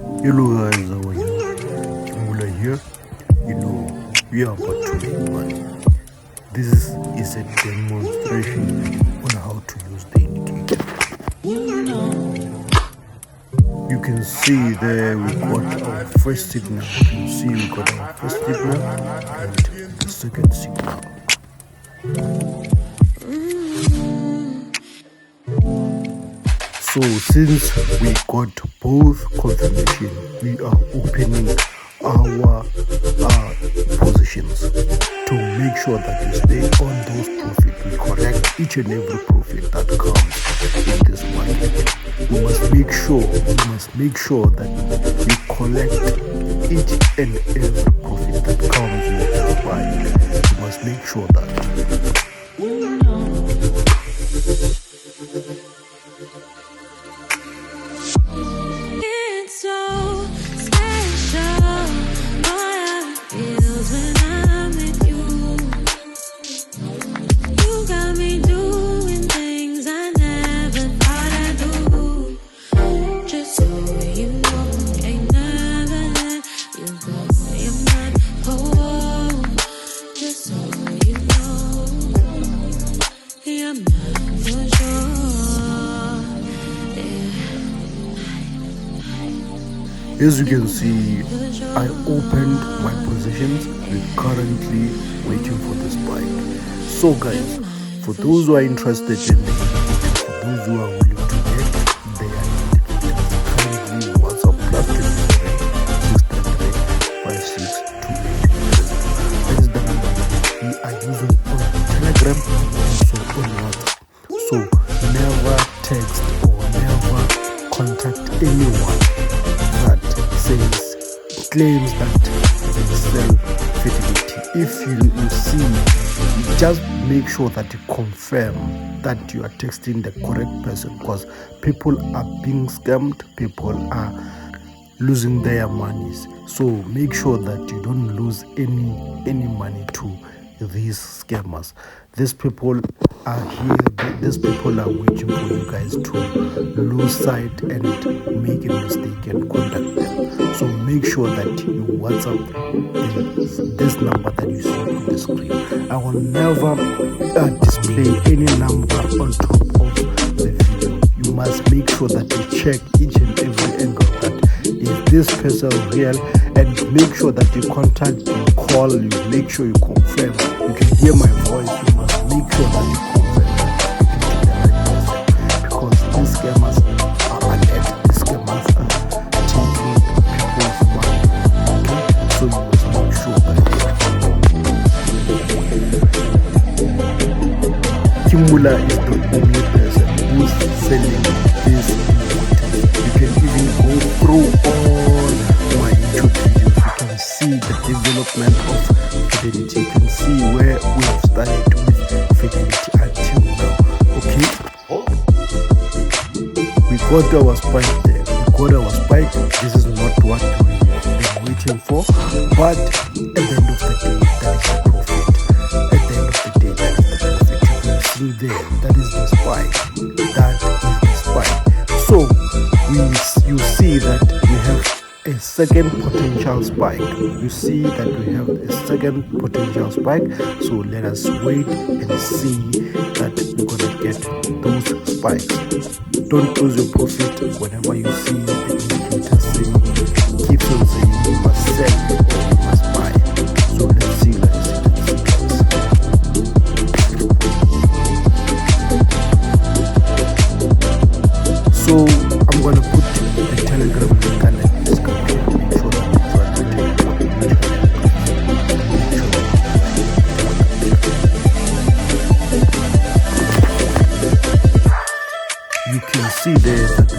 Hello guys, how are you? Kimula here. We are about to make money. This is a demonstration on how to use the indicator. You can see there we got our first signal. You can see we got our first signal and the second signal. So since we got both confirmation, we are opening our positions to make sure that we stay on those profit. We correct each and every profit that comes in this market. We must make sure that we collect each and every profit that comes with this buy. We must make sure that. As you can see, I opened my positions. We're currently waiting for the spike. So guys, for those who are interested in the for those who are willing to get their indicators, currently WhatsApp plus 27 633 5628. That is the number we are using on Telegram and also on WhatsApp. So never text or never contact anyone that claims that they sell fidelity. If you see, just make sure that you confirm that you are texting the correct person, because people are being scammed, people are losing their monies. So make sure that you don't lose any money to these scammers. These people are here, these people are waiting for you guys to lose sight and make a mistake and contact them. So make sure that you WhatsApp this number that you see on the screen. I will never display any number on top of the video. You must make sure that you check each and every angle that is this person real, and make sure that you contact, you call, you make sure you confirm. You can hear my voice. You must make sure that you confirm that you get the right person, because these scammers are alert. These scammers are taking people's money. Okay, so you must make sure that Kimula is the only person who's selling this indicators. You can even go through all my YouTube videos. You can see the development of fidelity. You can see where we have started with fidelity until now. Okay, we got our spike there. We got our spike. This is not what we have been waiting for, but at the end of the day, that is the profit. At the end of the day, that is the profit. You can see there, that is the spike. That is the spike. So you see that we have a second potential spike. You see that we have a second potential spike. So let us wait and see that we're gonna get those spikes. Don't lose your profit whenever you see the indicator saying, keep on saying you must sell or you must buy. So let's see, So I'm gonna put the Telegram link in the description. Make sure that you try to take You can see there that we